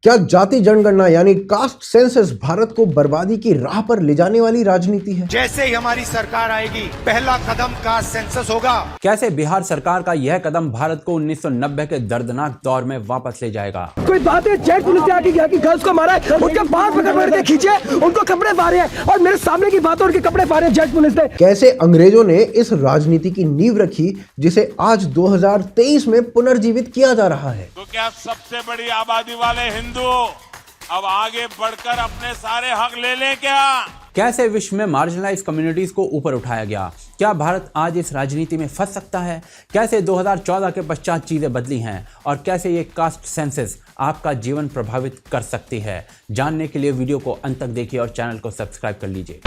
क्या जाति जनगणना यानी कास्ट सेंसस भारत को बर्बादी की राह पर ले जाने वाली राजनीति है? जैसे ही हमारी सरकार आएगी पहला कदम कास्ट सेंसस होगा। कैसे बिहार सरकार का यह कदम भारत को 1990 के दर्दनाक दौर में वापस ले जाएगा। कोई बात है, जेट पुलिस ने आके की गर्ल्स को मारा है, उनके बाल पकड़ के खींचे, उनको कपड़े फाड़े हैं और मेरे सामने की बात है उनके कपड़े फाड़े जेट पुलिस ने। कैसे अंग्रेजों ने इस राजनीति की नींव रखी जिसे आज 2023 में पुनर्जीवित किया जा रहा है। तो क्या सबसे बड़ी आबादी वाले हिंदू अब आगे बढ़कर अपने सारे हक ले लें क्या? कैसे विश्व में मार्जिनलाइज कम्युनिटीज को ऊपर उठाया गया? क्या भारत आज इस राजनीति में फंस सकता है? कैसे 2014 के पश्चात चीजें बदली हैं और कैसे ये कास्ट सेंसस आपका जीवन प्रभावित कर सकती है? जानने के लिए वीडियो को अंत तक देखिए और चैनल को सब्सक्राइब कर लीजिए।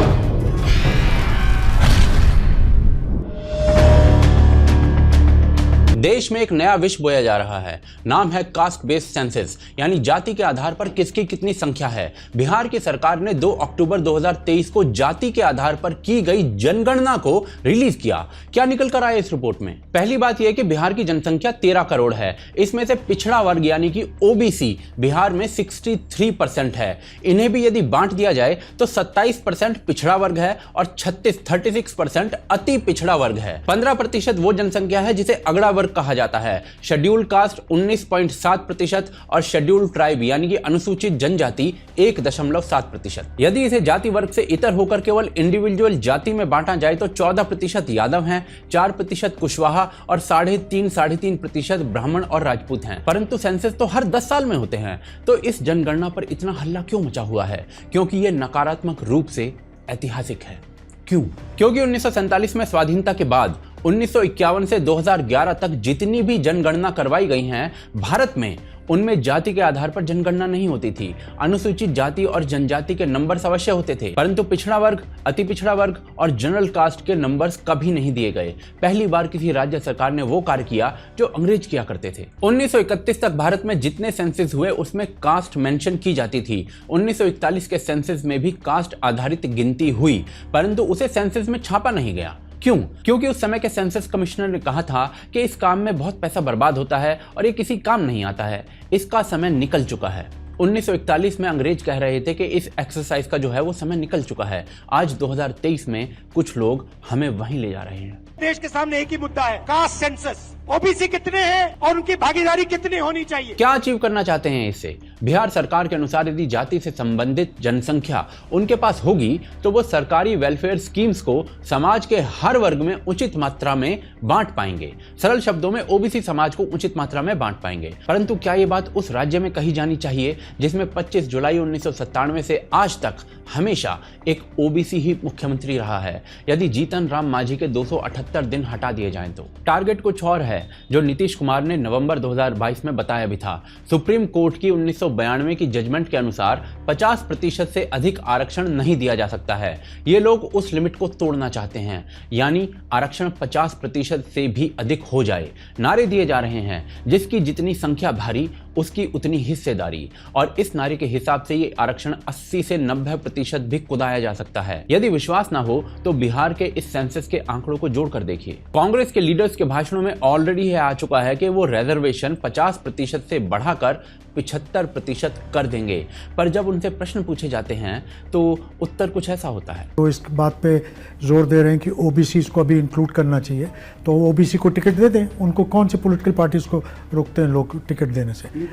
देश में एक नया विष बोया जा रहा है। नाम है कास्ट बेस्ड सेंसस, यानी जाति के आधार पर किसकी कितनी संख्या है। बिहार की सरकार ने 2 अक्टूबर 2023 को जाति के आधार पर की गई जनगणना को रिलीज किया। क्या निकल कर आया इस रिपोर्ट में? पहली बात यह कि बिहार की जनसंख्या 13 करोड़ है। इसमें से पिछड़ा वर्ग यानी कि ओबीसी बिहार में 63% है। इन्हें भी यदि बांट दिया जाए तो 27% पिछड़ा वर्ग है और 36% अति पिछड़ा वर्ग है। 15% वो जनसंख्या है जिसे अगड़ा वर्ग कहा जाता है। शेड्यूल कास्ट 19.7% और शेड्यूल ट्राइब यानी कि अनुसूचित जनजाति 1.7%। यदि इसे जाति वर्ग से इतर होकर केवल इंडिविजुअल जाति में बांटा जाए तो 14% यादव हैं, 4% कुशवाहा और 3.5% ब्राह्मण और राजपूत हैं। परंतु सेंसस तो हर 10 साल में होते हैं, तो इस जनगणना पर इतना हल्ला क्यों मचा हुआ है? क्योंकि यह नकारात्मक रूप से ऐतिहासिक है। क्यों? क्योंकि 1947 में स्वाधीनता के बाद 1951 से 2011 तक जितनी भी जनगणना करवाई गई हैं भारत में, उनमें जाति के आधार पर जनगणना नहीं होती थी। अनुसूचित जाति और जनजाति के नंबर्स अवश्य होते थे, परंतु पिछड़ा वर्ग, अति पिछड़ा वर्ग और जनरल कास्ट के नंबर्स कभी नहीं दिए गए। पहली बार किसी राज्य सरकार ने वो कार्य किया जो अंग्रेज किया करते थे। 1931 तक भारत में जितने सेंसस हुए उसमें कास्ट मेंशन की जाती थी। 1941 के सेंसस में भी कास्ट आधारित गिनती हुई, परंतु उसे सेंसस में छापा नहीं गया। क्यों? क्योंकि उस समय के सेंसस कमिश्नर ने कहा था कि इस काम में बहुत पैसा बर्बाद होता है और ये किसी काम नहीं आता है। इसका समय निकल चुका है। 1941 में अंग्रेज कह रहे थे कि इस एक्सरसाइज का जो है वो समय निकल चुका है। आज 2023 में कुछ लोग हमें वहीं ले जा रहे हैं। देश के सामने एक ही मुद्दा है, कास्ट सेंसस। ओबीसी कितने हैं और उनकी भागीदारी कितनी होनी चाहिए? क्या अचीव करना चाहते हैं इससे? बिहार सरकार के अनुसार यदि जाति से संबंधित जनसंख्या उनके पास होगी तो वो सरकारी वेलफेयर स्कीम्स को समाज के हर वर्ग में उचित मात्रा में बांट पाएंगे। सरल शब्दों में ओबीसी समाज को उचित मात्रा में बांट पाएंगे। परंतु क्या ये बात उस राज्य में कही जानी चाहिए जिसमें 25 जुलाई 1997 से आज तक हमेशा एक ओबीसी ही मुख्यमंत्री रहा है? यदि जीतन राम मांझी के 278 दिन हटा दिए जाएं तो टारगेट कुछ और है जो नीतीश कुमार ने नवंबर 2022 में बताया भी था। सुप्रीम कोर्ट की 1992 की जजमेंट के अनुसार 50% से अधिक आरक्षण नहीं दिया जा सकता है। ये लोग उस लिमिट को तोड़ना चाहते हैं, यानी आरक्षण 50% से भी अधिक हो जाए। नारे दिए जा रहे हैं, जिसकी जितनी संख्या भारी उसकी उतनी हिस्सेदारी, और इस नारे के हिसाब से ये आरक्षण 80 से 90% भी कुदाया जा सकता है। यदि विश्वास ना हो तो बिहार के इस सेंसस के आंकड़ों को जोड़कर देखिए। कांग्रेस के लीडर्स के भाषणों में ऑलरेडी आ चुका है कि वो रिजर्वेशन 50% से बढ़ाकर 75% कर देंगे, पर जब उनसे प्रश्न पूछे जाते हैं तो उत्तर कुछ ऐसा होता है। तो इस बात पे जोर दे रहे हैं कि ओबीसी को अभी इंक्लूड करना चाहिए, तो ओबीसी को टिकट दे दें। उनको कौन से पॉलिटिकल पार्टीज को रोकते हैं लोग टिकट देने से?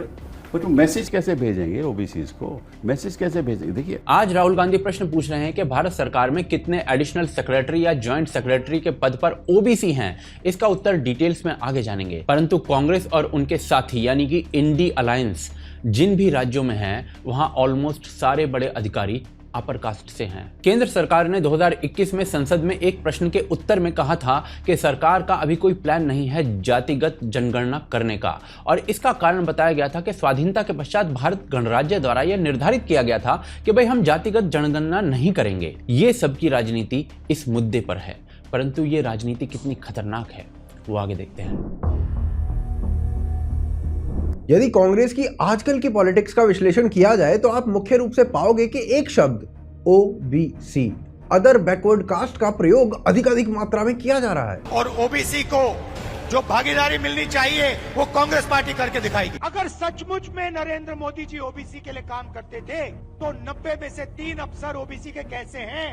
तो मैसेज कैसे भेजेंगे ओबीसी को? मैसेज कैसे भेजेंगे? देखिए, आज राहुल गांधी प्रश्न पूछ रहे हैं कि भारत सरकार में कितने एडिशनल सेक्रेटरी या ज्वाइंट सेक्रेटरी के पद पर ओबीसी हैं। इसका उत्तर डिटेल्स में आगे जानेंगे। परंतु कांग्रेस और उनके साथी यानी कि इंडी अलायंस जिन भी राज्यों में हैं वहां ऑलमोस्ट सारे बड़े अधिकारी अपर कास्ट से हैं। केंद्र सरकार ने 2021 में संसद में एक प्रश्न के उत्तर में कहा था कि सरकार का अभी कोई प्लान नहीं है जातिगत जनगणना करने का, और इसका कारण बताया गया था कि स्वाधीनता के पश्चात भारत गणराज्य द्वारा यह निर्धारित किया गया था कि भाई हम जातिगत जनगणना नहीं करेंगे। ये सबकी राजनीति इस मुद्दे पर है, परंतु ये राजनीति कितनी खतरनाक है वो आगे देखते हैं। यदि कांग्रेस की आजकल की पॉलिटिक्स का विश्लेषण किया जाए तो आप मुख्य रूप से पाओगे कि एक शब्द ओबीसी, अदर बैकवर्ड कास्ट का प्रयोग अधिक मात्रा में किया जा रहा है। और ओबीसी को जो भागीदारी मिलनी चाहिए वो कांग्रेस पार्टी करके दिखाएगी। अगर सचमुच में नरेंद्र मोदी जी ओबीसी के लिए काम करते थे तो 90 में से 3 अफसर ओबीसी के कैसे हैं?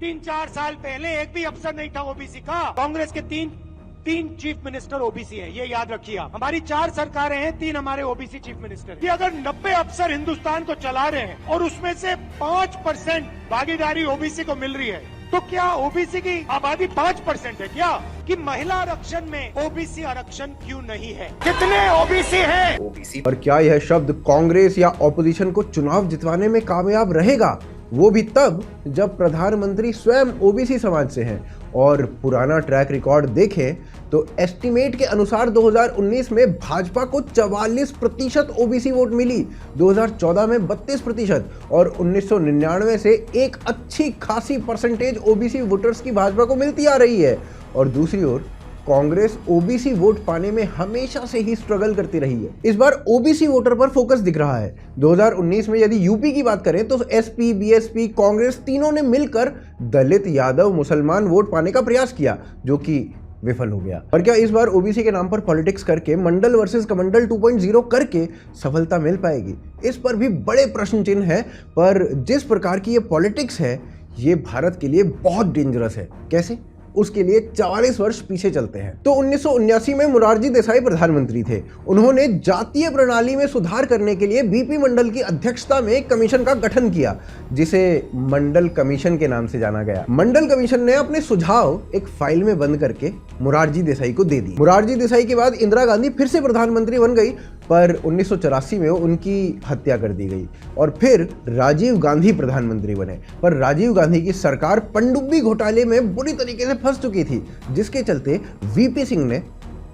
3-4 साल पहले एक भी अफसर नहीं था ओबीसी का। कांग्रेस के तीन चीफ मिनिस्टर ओबीसी है, ये याद रखिए आप। हमारी 4 सरकारें हैं, 3 हमारे ओबीसी चीफ मिनिस्टर। कि अगर 90 अफसर हिंदुस्तान को चला रहे हैं और उसमें से 5% भागीदारी ओबीसी को मिल रही है, तो क्या ओबीसी की आबादी 5% है क्या? कि महिला आरक्षण में ओबीसी आरक्षण क्यों नहीं है? कितने ओबीसी हैं? और क्या यह शब्द कांग्रेस या ऑपोजिशन को चुनाव जितवाने में कामयाब रहेगा? वो भी तब जब प्रधानमंत्री स्वयं ओबीसी समाज से हैं। और पुराना ट्रैक रिकॉर्ड देखें तो एस्टीमेट के अनुसार 2019 में भाजपा को 44% ओबीसी वोट मिली, 2014 में 32% और 1999 से एक अच्छी खासी परसेंटेज ओबीसी वोटर्स की भाजपा को मिलती आ रही है। और दूसरी ओर कांग्रेस ओबीसी वोट पाने में हमेशा से ही स्ट्रगल करती रही है। इस बार ओबीसी वोटर पर फोकस दिख रहा है। 2019 में यदि यूपी की बात करें तो एसपी, बीएसपी, कांग्रेस तीनों ने मिलकर दलित, यादव, मुसलमान वोट पाने का प्रयास किया, जो कि विफल हो गया। और क्या इस बार ओबीसी के नाम पर पॉलिटिक्स करके मंडल वर्सेस कमंडल 2.0 करके सफलता मिल पाएगी? इस पर भी बड़े प्रश्न चिन्ह है। पर जिस प्रकार की ये पॉलिटिक्स है, ये भारत के लिए बहुत डेंजरस है। कैसे? उसके लिए 44 वर्ष पीछे चलते हैं। तो 1979 में मोरारजी देसाई प्रधानमंत्री थे। उन्होंने जातीय प्रणाली में सुधार करने के लिए बीपी मंडल की अध्यक्षता में एक कमीशन का गठन किया, जिसे मंडल कमीशन के नाम से जाना गया। मंडल कमीशन ने अपने सुझाव एक फाइल में बंद करके मोरारजी देसाई को दे दी। मोरारजी देसाई के बाद इंदिरा गांधी फिर से प्रधानमंत्री बन गई, पर 1984 में उनकी हत्या कर दी गई और फिर राजीव गांधी प्रधानमंत्री बने। पर राजीव गांधी की सरकार पनडुब्बी घोटाले में बुरी तरीके से फंस चुकी थी, जिसके चलते वीपी सिंह ने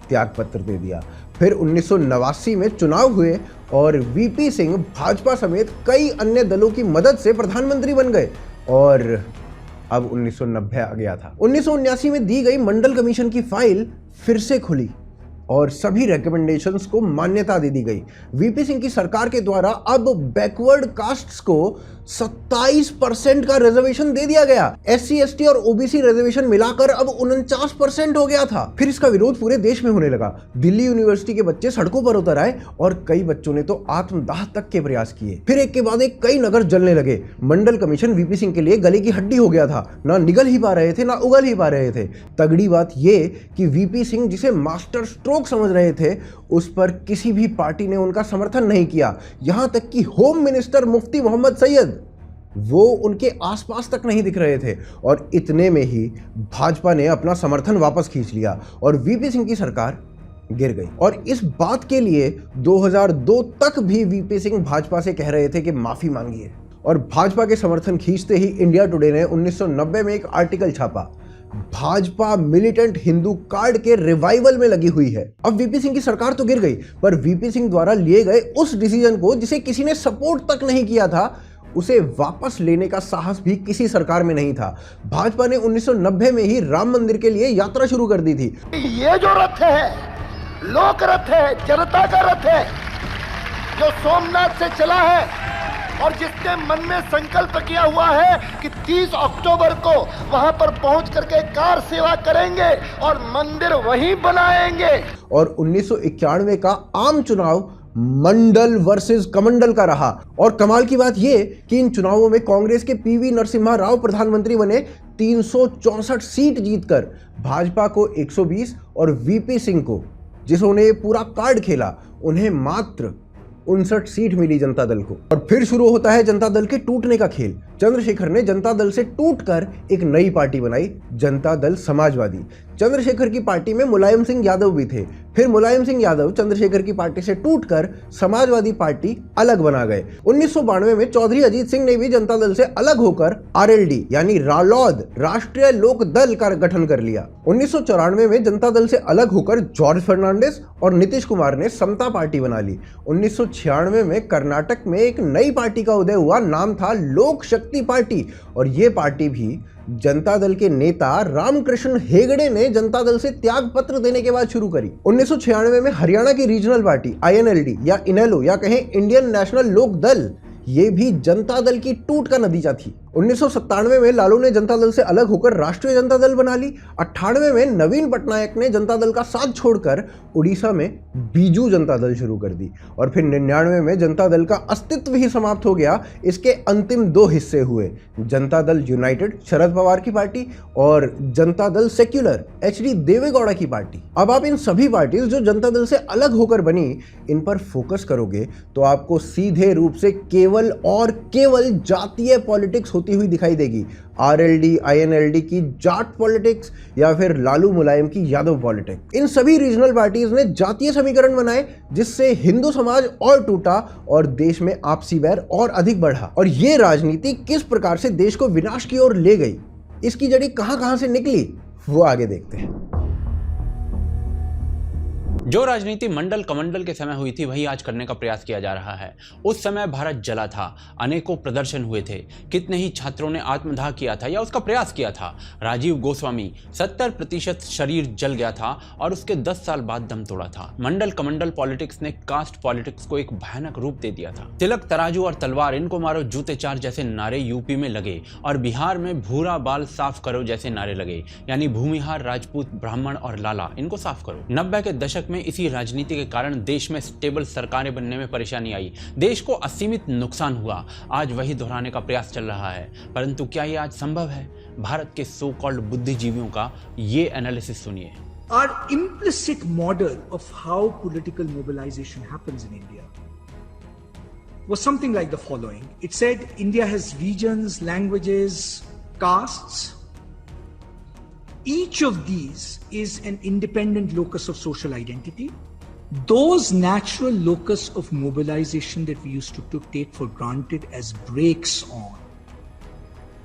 त्यागपत्र दे दिया। फिर 1989 में चुनाव हुए और वीपी सिंह भाजपा समेत कई अन्य दलों की मदद से प्रधानमंत्री बन गए और अब 1990 आ गया था। 1979 में दी गई मंडल कमीशन की फाइल फिर से खुली और सभी रिकमेंडेशंस को मान्यता दे दी गई। वीपी सिंह की सरकार के द्वारा अब बैकवर्ड कास्ट्स को 27% का रिजर्वेशन दे दिया गया। एससी, एसटी और ओबीसी रिजर्वेशन मिलाकर अब 49% हो गया था। फिर इसका विरोध पूरे देश में होने लगा। दिल्ली यूनिवर्सिटी के बच्चे सड़कों पर उतर आए और कई बच्चों ने तो आत्मदाह तक के प्रयास किए। फिर एक के बाद एक कई नगर जलने लगे। मंडल कमीशन वीपी सिंह के लिए गले की हड्डी हो गया था। ना निगल ही पा रहे थे, ना उगल ही पा रहे थे। तगड़ी बात यह कि वीपी सिंह जिसे मास्टर स्ट्रोक समझ रहे थे, उस पर किसी भी पार्टी ने उनका समर्थन नहीं किया। यहां तक कि होम मिनिस्टर मुफ्ती मोहम्मद सैयद, वो उनके आसपास तक नहीं दिख रहे थे। और इतने में ही भाजपा ने अपना समर्थन वापस खींच लिया और वीपी सिंह की सरकार गिर गई। और इस बात के लिए 2002 तक भी वीपी सिंह भाजपा से कह रहे थे कि माफी मांगिए। और भाजपा के समर्थन खींचते ही इंडिया टुडे ने 1990 में एक आर्टिकल छापा, भाजपा मिलिटेंट हिंदू कार्ड के रिवाइवल में लगी हुई है। अब वीपी सिंह की सरकार तो गिर गई, पर वीपी सिंह द्वारा लिए गए उस डिसीजन को जिसे किसी ने सपोर्ट तक नहीं किया था, उसे वापस लेने का साहस भी किसी सरकार में नहीं था। भाजपा ने 1990 में ही राम मंदिर के लिए यात्रा शुरू कर दी थी। ये जो रथ है, लोक रथ है, जनता का रथ है, जो सोमनाथ से चला है और जिसने मन में संकल्प किया हुआ है कि 30 अक्टूबर को वहां पर पहुंच करके कार सेवा करेंगे और मंदिर वहीं बनाएंगे। और 1991 का आम चुनाव मंडल वर्सेस कमंडल का रहा। और कमाल की बात यह कि इन चुनावों में कांग्रेस के पीवी नरसिम्हा राव प्रधानमंत्री बने। 364 सीट जीतकर भाजपा को 120 और वीपी सिंह को, जिन्होंने पूरा कार्ड खेला, उन्हें मात्र 59 सीट मिली जनता दल को। और फिर शुरू होता है जनता दल के टूटने का खेल। चंद्रशेखर ने जनता दल से टूटकर एक नई पार्टी बनाई, जनता दल समाजवादी। चंद्रशेखर की पार्टी में मुलायम सिंह यादव भी थे। फिर मुलायम सिंह यादव चंद्रशेखर की पार्टी से टूटकर समाजवादी पार्टी अलग बना गए। 1992 में चौधरी अजीत सिंह ने भी जनता दल से अलग होकर आरएलडी यानी रालोद, राष्ट्रीय लोक दल का गठन कर लिया। 1994 में जनता दल से अलग होकर जॉर्ज फर्नांडिस और नीतीश कुमार ने समता पार्टी बना ली। 1996 में कर्नाटक में एक नई पार्टी का उदय हुआ, नाम था लोक शक्ति पार्टी। और ये पार्टी भी जनता दल के नेता रामकृष्ण हेगड़े ने जनता दल से त्याग पत्र देने के बाद शुरू करी। 1996 में हरियाणा की रीजनल पार्टी आईएनएलडी या इनेलो या कहें इंडियन नेशनल लोक दल, ये भी जनता दल की टूट का नतीजा थी। 1997 में लालू ने जनता दल से अलग होकर राष्ट्रीय जनता दल बना ली। 98 में नवीन पटनायक ने जनता दल का साथ छोड़कर उड़ीसा में बीजू जनता दल शुरू कर दी और फिर 99 में जनता दल का अस्तित्व ही समाप्त हो गया। इसके अंतिम दो हिस्से हुए, जनता दल यूनाइटेड शरद पवार की पार्टी और जनता दल सेक्युलर एचडी देवेगौड़ा की पार्टी। अब आप इन सभी पार्टीज जो जनता दल से अलग होकर बनी, इन पर फोकस करोगे तो आपको सीधे रूप से केवल और केवल जातीय पॉलिटिक्स होती हुई दिखाई देगी। आरएलडी, आईएनएलडी की जाट पॉलिटिक्स या फिर लालू मुलायम की यादव पॉलिटिक्स। इन सभी रीजनल पार्टीज ने जातीय समीकरण बनाए जिससे हिंदू समाज और टूटा और देश में आपसी बैर और अधिक बढ़ा। और ये राजनीति किस प्रकार से देश को विनाश की ओर ले गई, इसकी जड़ी कहां से निकली, वो आगे देखते हैं। जो राजनीति मंडल कमंडल के समय हुई थी वही आज करने का प्रयास किया जा रहा है। उस समय भारत जला था, अनेकों प्रदर्शन हुए थे, कितने ही छात्रों ने आत्मदाह किया था या उसका प्रयास किया था। राजीव गोस्वामी 70% शरीर जल गया था और उसके 10 साल बाद दम तोड़ा था। मंडल कमंडल पॉलिटिक्स ने कास्ट पॉलिटिक्स को एक भयानक रूप दे दिया था। तिलक, तराजू और तलवार, इनको मारो जूते चार जैसे नारे यूपी में लगे और बिहार में भूरा बाल साफ करो जैसे नारे लगे, यानी भूमिहार, राजपूत, ब्राह्मण और लाला, इनको साफ करो। 90 के दशक में इसी राजनीति के कारण देश में स्टेबल सरकारें बनने में परेशानी आई, देश को असीमित नुकसान हुआ। आज वही दोहराने का प्रयास चल रहा है, परंतु क्या यह आज संभव है? भारत के सो कॉल्ड बुद्धिजीवियों का ये एनालिसिस सुनिए। Our implicit model of how political mobilization happens in India was something like the following. It said India has regions, languages, castes. Each of these is an independent locus of social identity. Those natural locus of mobilization that we used to take for granted as brakes on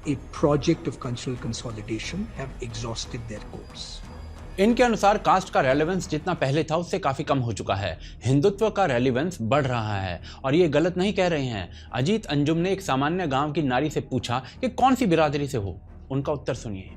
a project of cultural consolidation have exhausted their course. इनके अनुसार cast का relevance जितना पहले था उससे काफी कम हो चुका है, हिंदुत्व का रेलेवेंस बढ़ रहा है। और ये गलत नहीं कह रहे हैं। अजीत अंजुम ने एक सामान्य गांव की नारी से पूछा कि कौन सी बिरादरी से हो। उनका उत्तर सुनिए।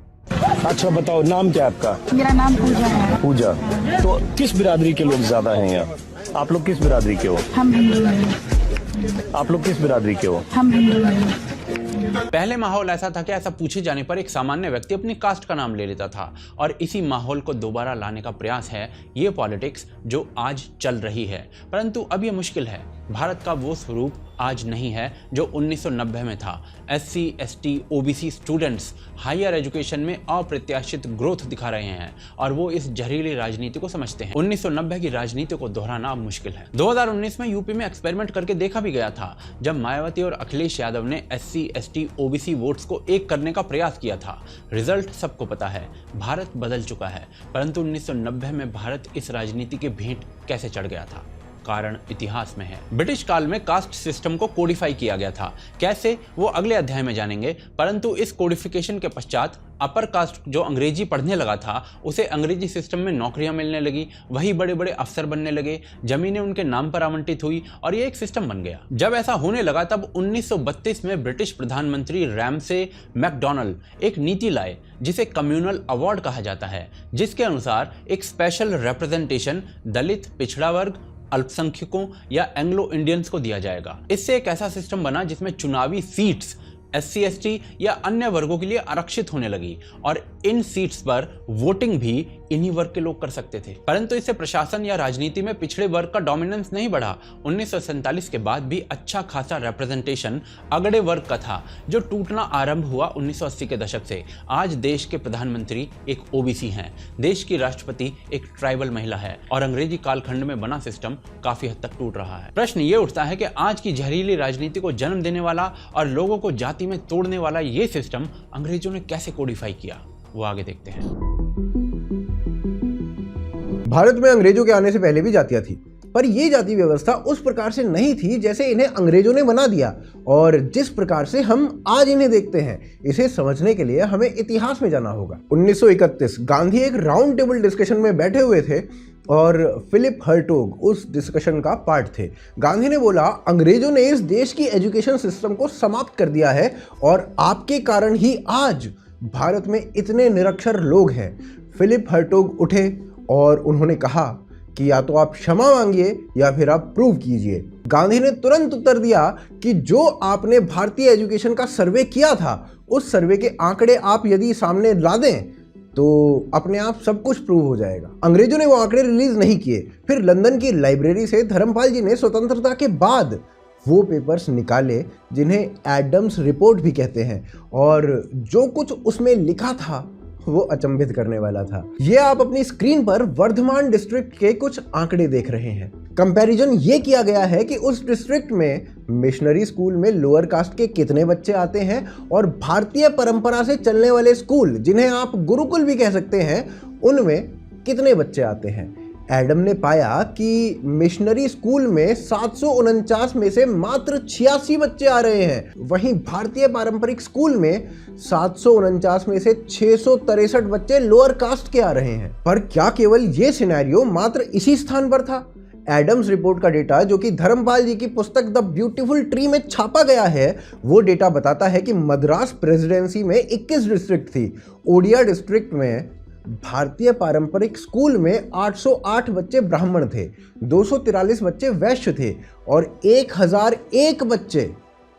अच्छा बताओ, नाम क्या आपका? मेरा नाम पूजा है। पूजा, तो किस बिरादरी के लोग ज्यादा हैं यहाँ? आप लोग किस बिरादरी के हो? हम हिंदू हैं। आप लोग किस बिरादरी के हो? हम हिंदू हैं। पहले माहौल ऐसा था कि ऐसा पूछे जाने पर एक सामान्य व्यक्ति अपनी कास्ट का नाम ले लेता था और इसी माहौल को दोबारा लाने का प्रयास है ये पॉलिटिक्स जो आज चल रही है। परंतु अब ये मुश्किल है। भारत का वो स्वरूप आज नहीं है जो 1990 में था। SC, ST, OBC students higher education में अप्रत्याशित ग्रोथ दिखा रहे हैं और वो इस जहरीली राजनीति को समझते हैं। 1990 की राजनीति को दोहराना अब मुश्किल है। 2019 में यूपी में एक्सपेरिमेंट करके देखा भी गया था, जब मायावती और अखिलेश यादव ने SC, ST, OBC वोट्स को एक करने का प्रयास किया था। रिजल्ट सबको पता है, भारत बदल चुका है। परंतु 1990 में भारत इस राजनीति के भेंट कैसे चढ़ गया था? कारण इतिहास में है। ब्रिटिश काल में कास्ट सिस्टम को कोडिफाई किया गया था। कैसे, वो अगले अध्याय में जानेंगे। परंतु इस कोडिफिकेशन के पश्चात अपर कास्ट जो अंग्रेजी पढ़ने लगा था उसे अंग्रेजी सिस्टम में नौकरियां मिलने लगी, वही बड़े बड़े अफसर बनने लगे, जमीनें उनके नाम पर आवंटित हुई और ये एक सिस्टम बन गया। जब ऐसा होने लगा तब 1932 में ब्रिटिश प्रधानमंत्री रैमसे मैकडॉनल्ड एक नीति लाए जिसे कम्युनल अवार्ड कहा जाता है, जिसके अनुसार एक स्पेशल रिप्रेजेंटेशन दलित, पिछड़ा वर्ग, अल्पसंख्यकों या एंग्लो इंडियंस को दिया जाएगा। इससे एक ऐसा सिस्टम बना जिसमें चुनावी सीट्स SC, ST या अन्य वर्गों के लिए आरक्षित होने लगी और इन सीट्स पर वोटिंग भी इन्हीं वर्ग के लोग कर सकते थे। परंतु इससे प्रशासन या राजनीति में पिछड़े वर्ग का डोमिनेंस नहीं बढ़ा। 1947 के बाद भी अच्छा खासा रिप्रेजेंटेशन अगड़े वर्ग का था, जो टूटना आरंभ हुआ 1980 के दशक से। आज देश के प्रधानमंत्री एक OBC हैं, देश की राष्ट्रपति एक ट्राइबल महिला है और अंग्रेजी कालखंड में बना सिस्टम काफी हद तक टूट रहा है। प्रश्न ये उठता है कि आज की जहरीली राजनीति को जन्म देने वाला और लोगों को जाति में तोड़ने वाला ये सिस्टम अंग्रेजों ने कैसे कोडिफाई किया, वो आगे देखते हैं। भारत में अंग्रेजों के आने से पहले भी जातियां थी, पर यह जाति व्यवस्था उस प्रकार से नहीं थी जैसे इन्हें अंग्रेजों ने बना दिया और जिस प्रकार से हम आज इन्हें देखते हैं। इसे समझने के लिए हमें इतिहास में जाना होगा। 1931 गांधी एक राउंड टेबल डिस्कशन में बैठे हुए थे और फिलिप हर्टोग उस डिस्कशन का पार्ट थे। गांधी ने बोला, अंग्रेजों ने इस देश की एजुकेशन सिस्टम को समाप्त कर दिया है और आपके कारण ही आज भारत में इतने निरक्षर लोग हैं। फिलिप हर्टोग उठे और उन्होंने कहा कि या तो आप क्षमा मांगिए या फिर आप प्रूव कीजिए। गांधी ने तुरंत उत्तर दिया कि जो आपने भारतीय एजुकेशन का सर्वे किया था, उस सर्वे के आंकड़े आप यदि सामने ला दें तो अपने आप सब कुछ प्रूव हो जाएगा। अंग्रेजों ने वो आंकड़े रिलीज नहीं किए। फिर लंदन की लाइब्रेरी से धर्मपाल जी ने स्वतंत्रता के बाद वो पेपर्स निकाले जिन्हें एडम्स रिपोर्ट भी कहते हैं, और जो कुछ उसमें लिखा था वो अचंभित करने वाला था। ये आप अपनी स्क्रीन पर वर्धमान डिस्ट्रिक्ट के कुछ आंकड़े देख रहे हैं। कंपैरिजन ये किया गया है कि उस डिस्ट्रिक्ट में मिशनरी स्कूल में लोअर कास्ट के कितने बच्चे आते हैं और भारतीय परंपरा से चलने वाले स्कूल, जिन्हें आप गुरुकुल भी कह सकते हैं, उनमें कितने बच्चे आते हैं। एडम ने पाया कि मिशनरी स्कूल में 749 में से मात्र 86 बच्चे आ रहे हैं, वहीं भारतीय पारंपरिक स्कूल में 749 में से 663 बच्चे लोअर कास्ट के आ रहे हैं। पर क्या केवल ये सिनेरियो मात्र इसी स्थान पर था? एडम्स रिपोर्ट का डेटा, जो कि धर्मपाल जी की पुस्तक द ब्यूटीफुल ट्री में छापा गया है, वो डेटा बताता है कि मद्रास प्रेसिडेंसी में 21 डिस्ट्रिक्ट थी। ओडिया डिस्ट्रिक्ट में भारतीय पारंपरिक स्कूल में 808 बच्चे ब्राह्मण थे, 243 बच्चे वैश्य थे और 1001 बच्चे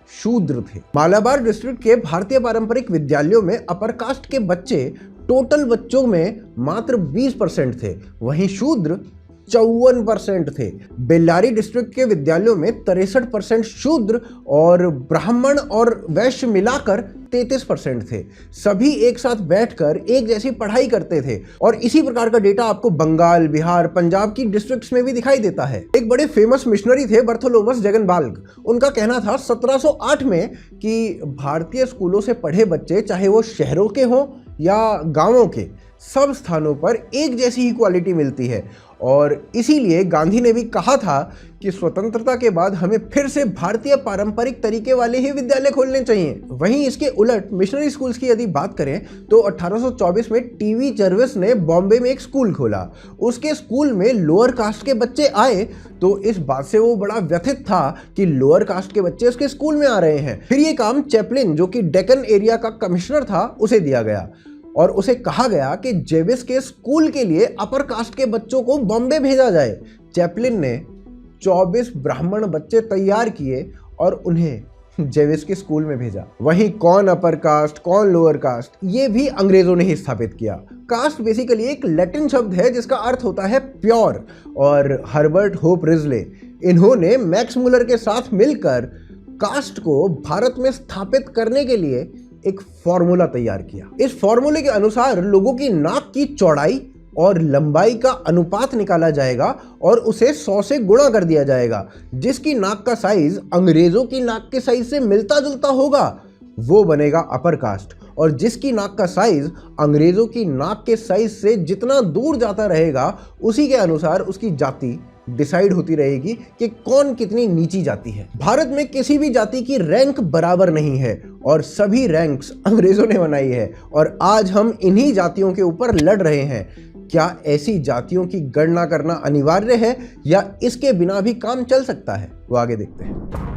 शूद्र थे। मालाबार डिस्ट्रिक्ट के भारतीय पारंपरिक विद्यालयों में अपर कास्ट के बच्चे टोटल बच्चों में मात्र 20% थे, वहीं शूद्र 54% थे। बेल्लारी डिस्ट्रिक्ट के विद्यालयों में 63% शूद्र और ब्राह्मण और वैश्य मिलाकर 33% थे। सभी एक साथ बैठकर एक जैसी पढ़ाई करते थे और इसी प्रकार का डेटा आपको बंगाल, बिहार, पंजाब की डिस्ट्रिक्ट्स में भी दिखाई देता है। एक बड़े फेमस मिशनरी थे बर्थोलोमस जगनबाल्ग। उनका कहना था 1708 में कि भारतीय स्कूलों से पढ़े बच्चे, चाहे वो शहरों के हों या गांवों के, सब स्थानों पर एक जैसी ही क्वालिटी मिलती है। और इसीलिए गांधी ने भी कहा था कि स्वतंत्रता के बाद हमें फिर से भारतीय पारंपरिक तरीके वाले ही विद्यालय खोलने चाहिए। वहीं इसके उलट मिशनरी स्कूल्स की यदि बात करें तो 1824 में टीवी जर्विस ने बॉम्बे में एक स्कूल खोला। उसके स्कूल में लोअर कास्ट के बच्चे आए तो इस बात से वो बड़ा व्यथित था कि लोअर कास्ट के बच्चे उसके स्कूल में आ रहे हैं। फिर ये काम चैपलिन, जो कि डेक्कन एरिया का कमिश्नर था, उसे दिया गया और उसे कहा गया कि जेविस के स्कूल के लिए अपर कास्ट के बच्चों को बॉम्बे भेजा जाए। चैपलिन ने 24 ब्राह्मण बच्चे तैयार किए और उन्हें जेविस के स्कूल में भेजा। वहीं कौन अपर कास्ट, कौन लोअर कास्ट, ये भी अंग्रेजों ने ही स्थापित किया। कास्ट बेसिकली एक लैटिन शब्द है जिसका अर्थ होता है प्योर, और हर्बर्ट होप रिजले, इन्होंने मैक्स मुलर के साथ मिलकर कास्ट को भारत में स्थापित करने के लिए एक फॉर्मूला तैयार किया। इस फॉर्मूले के अनुसार लोगों की नाक की चौड़ाई और लंबाई का अनुपात निकाला जाएगा और उसे 100 से गुणा कर दिया जाएगा। जिसकी नाक का साइज अंग्रेजों की नाक के साइज से मिलता जुलता होगा वो बनेगा अपर कास्ट, और जिसकी नाक का साइज अंग्रेजों की नाक के साइज से जितना दूर जाता रहेगा उसी के अनुसार उसकी जाति डिसाइड होती रहेगी कि कौन कितनी नीची जाति है। भारत में किसी भी जाति की रैंक बराबर नहीं है और सभी रैंक्स अंग्रेजों ने बनाई है और आज हम इन्हीं जातियों के ऊपर लड़ रहे हैं। क्या ऐसी जातियों की गणना करना अनिवार्य है या इसके बिना भी काम चल सकता है? वो आगे देखते हैं।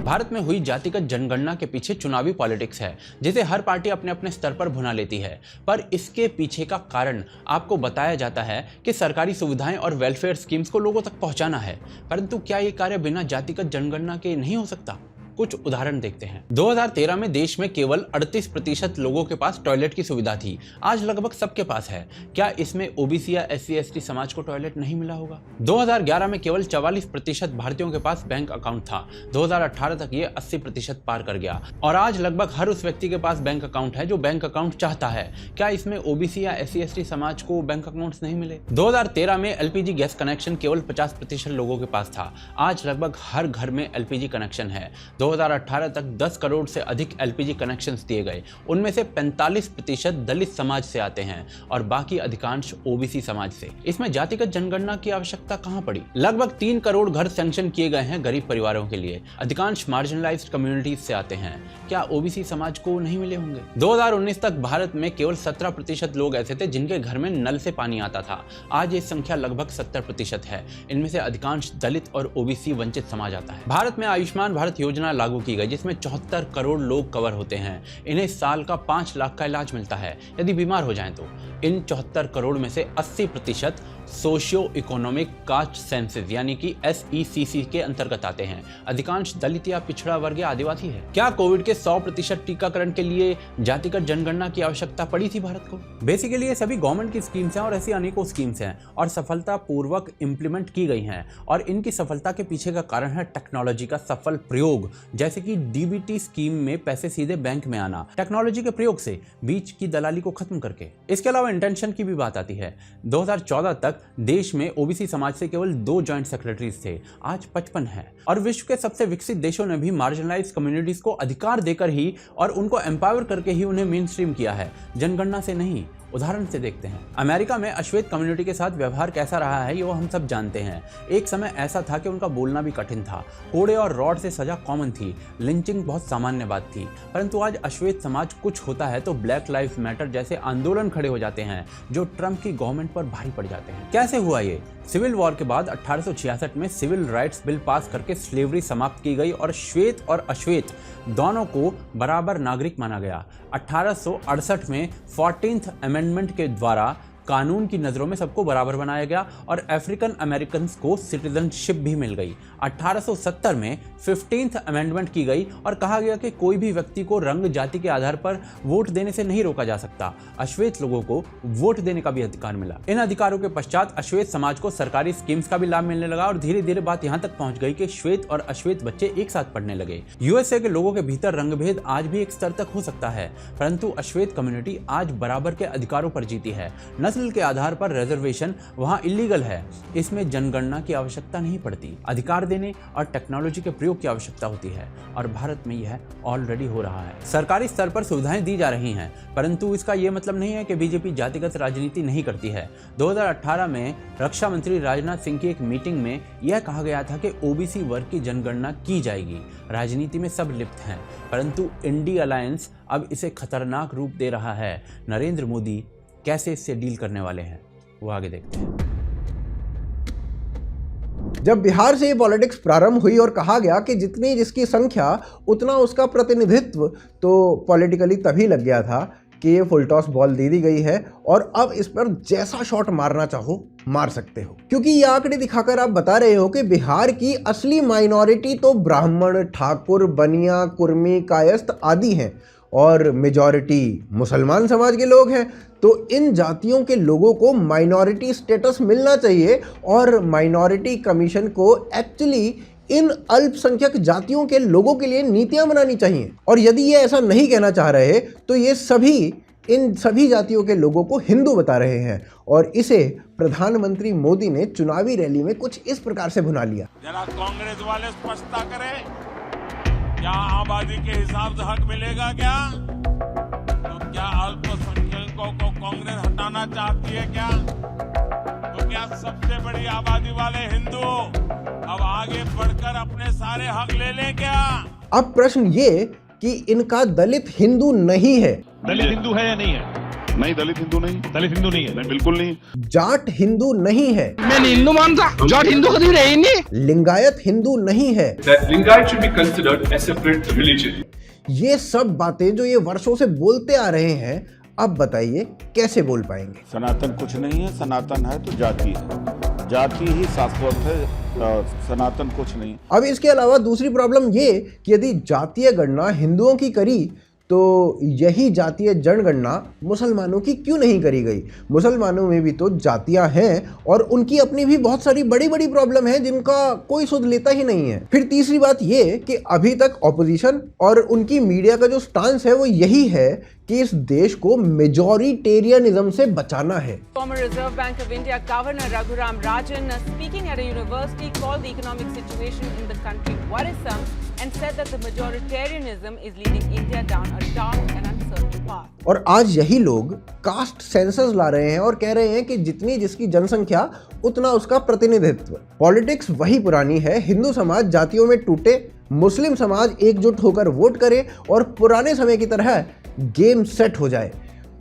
भारत में हुई जातिगत जनगणना के पीछे चुनावी पॉलिटिक्स है, जिसे हर पार्टी अपने अपने स्तर पर भुना लेती है। पर इसके पीछे का कारण आपको बताया जाता है कि सरकारी सुविधाएं और वेलफेयर स्कीम्स को लोगों तक पहुंचाना है। परंतु क्या ये कार्य बिना जातिगत जनगणना के नहीं हो सकता? कुछ उदाहरण देखते हैं। 2013 में देश में केवल 38% लोगों के पास टॉयलेट की सुविधा थी। आज लगभग सबके पास है। क्या इसमें ओबीसी या SC/ST समाज को टॉयलेट नहीं मिला होगा? 2011 में केवल 44% भारतीयों के पास बैंक अकाउंट था। 2018 तक ये 80% पार कर गया और आज लगभग हर उस व्यक्ति के पास बैंक अकाउंट है जो बैंक अकाउंट चाहता है। क्या इसमें ओबीसी या SC/ST समाज को बैंक अकाउंट्स नहीं मिले? 2013 में LPG गैस कनेक्शन केवल 50% लोगों के पास था। आज लगभग हर घर में LPG कनेक्शन है। 2018 तक 10 करोड़ से अधिक LPG कनेक्शंस दिए गए। उनमें से 45% दलित समाज से आते हैं और बाकी अधिकांश OBC समाज से। इसमें जातिगत जनगणना की आवश्यकता कहां पड़ी? लगभग 3 करोड़ घर सैंक्शन किए गए हैं गरीब परिवारों के लिए। अधिकांश मार्जिनलाइज्ड कम्युनिटीज से आते हैं। क्या OBC समाज को नहीं मिले होंगे? 2019 तक भारत में केवल 17% लोग ऐसे थे जिनके घर में नल से पानी आता था। आज ये संख्या लगभग 70% है। इनमें से अधिकांश दलित और OBC वंचित समाज आता है। भारत में आयुष्मान भारत योजना लागू की गई जिसमें 74 करोड़ लोग कवर होते हैं। इन्हें साल का 5 लाख का इलाज मिलता है यदि बीमार हो जाएं तो। इन 74 करोड़ में से 80% सोशियो इकोनॉमिक कास्ट सेंसेस यानी कि SECC के अंतर्गत आते हैं। अधिकांश दलित या पिछड़ा वर्ग या आदिवासी है। क्या कोविड के 100% टीकाकरण के लिए जातिगत जनगणना की आवश्यकता पड़ी थी भारत को? बेसिकली ये सभी गवर्नमेंट की स्कीम्स हैं और ऐसी अनेकों स्कीम्स हैं और सफलतापूर्वक इंप्लीमेंट की गई हैं और इनकी सफलता के पीछे का कारण है टेक्नोलॉजी का सफल प्रयोग, जैसे कि DBT स्कीम में पैसे सीधे बैंक में आना, टेक्नोलॉजी के प्रयोग से बीच की दलाली को खत्म करके। इसके अलावा इंटेंशन की भी बात आती है। 2014 तक देश में ओबीसी समाज से केवल 2 जॉइंट सेक्रेटरीज थे, आज 55 हैं। और विश्व के सबसे विकसित देशों ने भी मार्जिनलाइज्ड कम्युनिटीज को अधिकार देकर ही और उनको एम्पावर करके ही उन्हें मेन स्ट्रीम किया है, जनगणना से नहीं। उदाहरण से देखते हैं, अमेरिका में अश्वेत कम्युनिटी के साथ व्यवहार कैसा रहा है ये वो हम सब जानते हैं। एक समय ऐसा था कि उनका बोलना भी कठिन था, कोड़े और रॉड से सजा कॉमन थी, लिंचिंग बहुत सामान्य बात थी। परंतु आज अश्वेत समाज कुछ होता है तो ब्लैक लाइव्स मैटर जैसे आंदोलन खड़े हो जाते हैं जो ट्रंप की गवर्नमेंट पर भारी पड़ जाते हैं। कैसे हुआ ये? सिविल वॉर के बाद 1866 में सिविल राइट्स बिल पास करके स्लेवरी समाप्त की गई और श्वेत और अश्वेत दोनों को बराबर नागरिक माना गया। 1868 में 14th अमेंडमेंट के द्वारा कानून की नज़रों में सबको बराबर बनाया गया और अफ्रीकन अमेरिकन्स को सिटीजनशिप भी मिल गई। 1870 में 15th अमेंडमेंट की गई और कहा गया कि कोई भी व्यक्ति को रंग जाति के आधार पर वोट देने से नहीं रोका जा सकता। अश्वेत लोगों को वोट देने का भी अधिकार मिला। इन अधिकारों के पश्चात अश्वेत समाज को सरकारी स्कीम्स का भी लाभ मिलने लगा और धीरे धीरे बात यहाँ तक पहुँच गई कि श्वेत और अश्वेत बच्चे एक साथ पढ़ने लगे। USA के लोगों के भीतर रंगभेद आज भी एक स्तर तक हो सकता है, परंतु अश्वेत कम्युनिटी आज बराबर के अधिकारों पर जीती है। नस्ल के आधार पर रिजर्वेशन वहां इलीगल है, इसमें जनगणना की आवश्यकता नहीं पड़ती। अधिकार देने और टेक्नोलॉजी के प्रयोग की आवश्यकता होती है और भारत में यह ऑलरेडी हो रहा है। सरकारी स्तर पर सुविधाएं दी जा रही हैं, परंतु इसका यह मतलब नहीं है कि बीजेपी जातिगत राजनीति नहीं करती है। 2018 में रक्षा मंत्री राजनाथ सिंह की एक मीटिंग में यह कहा गया था कि ओबीसी वर्ग की जनगणना की जाएगी। राजनीति में सब लिप्त हैं, परंतु इंडिया अलायंस अब इसे खतरनाक रूप दे रहा है। नरेंद्र मोदी कैसे इससे डील करने वाले हैं वो आगे देखते हैं। जब बिहार से ये पॉलिटिक्स प्रारंभ हुई और कहा गया कि जितनी जिसकी संख्या उतना उसका प्रतिनिधित्व, तो पॉलिटिकली तभी लग गया था कि ये फुल टॉस बॉल दे दी गई है और अब इस पर जैसा शॉट मारना चाहो मार सकते हो, क्योंकि ये आंकड़े दिखाकर आप बता रहे हो कि बिहार की असली माइनॉरिटी तो ब्राह्मण, ठाकुर, बनिया, कुर्मी, कायस्थ आदि हैं और मेजॉरिटी मुसलमान समाज के लोग हैं। तो इन जातियों के लोगों को माइनॉरिटी स्टेटस मिलना चाहिए और माइनॉरिटी कमीशन को एक्चुअली इन अल्पसंख्यक जातियों के लोगों के लिए नीतियां बनानी चाहिए। और यदि ये ऐसा नहीं कहना चाह रहे तो ये इन सभी जातियों के लोगों को हिंदू बता रहे हैं और इसे प्रधानमंत्री मोदी ने चुनावी रैली में कुछ इस प्रकार से भुना लिया। जरा कांग्रेस वाले स्पष्टता करें, क्या आबादी के हिसाब से हक मिलेगा क्या? तो क्या अल्पसंख्यकों को कांग्रेस हटाना चाहती है क्या? तो क्या सबसे बड़ी आबादी वाले हिंदू अब आगे बढ़कर अपने सारे हक ले लें क्या? अब प्रश्न ये कि इनका दलित हिंदू नहीं है। दलित हिंदू है या नहीं है? नहीं, दलित हिंदू नहीं, दलित हिंदू नहीं है, नहीं, बिल्कुल नहीं। जाट हिंदू नहीं है, मैं हिंदू मानता, जाट हिंदू कभी रही नहीं। लिंगायत हिंदू नहीं है, Lingayat should be considered a separate religion. ये सब बातें जो ये वर्षों से बोलते आ रहे हैं, अब बताइए कैसे बोल पाएंगे? सनातन कुछ नहीं है, सनातन है तो जाति है, जाति ही शाश्वत है, सनातन कुछ नहीं। अब इसके अलावा दूसरी प्रॉब्लम ये कि यदि जातीय गणना हिंदुओं की करी तो यही जातीय जनगणना मुसलमानों की क्यों नहीं करी गई? मुसलमानों में भी तो जातियां हैं और उनकी अपनी भी बहुत सारी बड़ी बड़ी प्रॉब्लम है जिनका कोई सुध लेता ही नहीं है। फिर तीसरी बात ये कि अभी तक ऑपोजिशन और उनकी मीडिया का जो स्टांस है वो यही है कि इस देश को मेजॉरिटेरियनिज्म से बचाना है। Former Reserve Bank of India Governor Raghuram Rajan, speaking at a university, called the economic situation in the country worrisome and said that the majoritarianism is leading India down a dark and uncertain path. और आज यही लोग caste census ला रहे हैं और कह रहे हैं कि जितनी जिसकी जनसंख्या उतना उसका प्रतिनिधित्व। पॉलिटिक्स वही पुरानी है, हिंदू समाज जातियों में टूटे, मुस्लिम समाज एकजुट होकर वोट करे और पुराने समय की तरह गेम सेट हो जाए।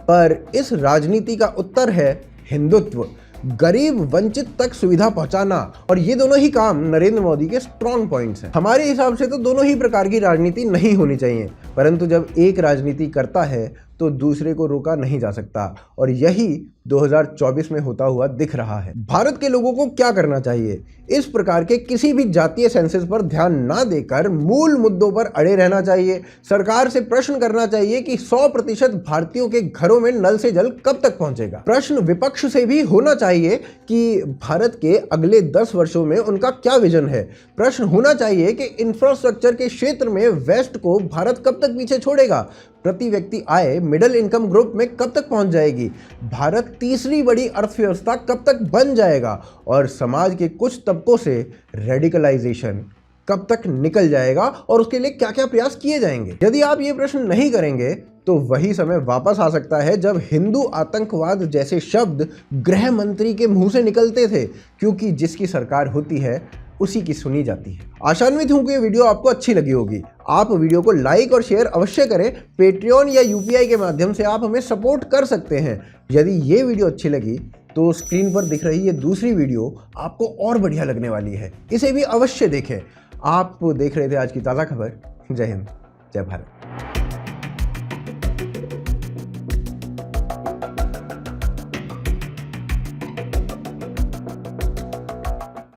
पर इस राजनीति का उत्तर है हिंदुत्व, गरीब वंचित तक सुविधा पहुंचाना, और ये दोनों ही काम नरेंद्र मोदी के स्ट्रॉन्ग पॉइंट्स हैं। हमारे हिसाब से तो दोनों ही प्रकार की राजनीति नहीं होनी चाहिए, परंतु जब एक राजनीति करता है तो दूसरे को रोका नहीं जा सकता, और यही 2024 में होता हुआ दिख रहा है। भारत के लोगों को क्या करना चाहिए? इस प्रकार के किसी भी जातीय सेंसस पर ध्यान ना देकर मूल मुद्दों पर अड़े रहना चाहिए। सरकार से प्रश्न करना चाहिए कि 100% भारतीयों के घरों में नल से जल कब तक पहुंचेगा। प्रश्न विपक्ष से भी होना चाहिए कि भारत के अगले 10 वर्षों में उनका क्या विजन है। प्रश्न होना चाहिए कि इंफ्रास्ट्रक्चर के क्षेत्र में वेस्ट को भारत कब तक पीछे छोड़ेगा। प्रति व्यक्ति आय मिडिल इनकम ग्रुप में कब तक पहुंच जाएगी। भारत तीसरी बड़ी अर्थव्यवस्था कब तक बन जाएगा, और समाज के कुछ तबकों से रेडिकलाइजेशन कब तक निकल जाएगा, और उसके लिए क्या क्या प्रयास किए जाएंगे। यदि आप ये प्रश्न नहीं करेंगे तो वही समय वापस आ सकता है जब हिंदू आतंकवाद जैसे शब्द गृह मंत्री के मुंह से निकलते थे, क्योंकि जिसकी सरकार होती है उसी की सुनी जाती है। आशान्वित हूं कि ये वीडियो आपको अच्छी लगी होगी। आप वीडियो को लाइक और शेयर अवश्य करें। पेट्रियन या यूपीआई के माध्यम से आप हमें सपोर्ट कर सकते हैं। यदि ये वीडियो अच्छी लगी तो स्क्रीन पर दिख रही ये दूसरी वीडियो आपको और बढ़िया लगने वाली है, इसे भी अवश्य देखें। आप देख रहे थे आज की ताज़ा खबर। जय हिंद, जय भारत।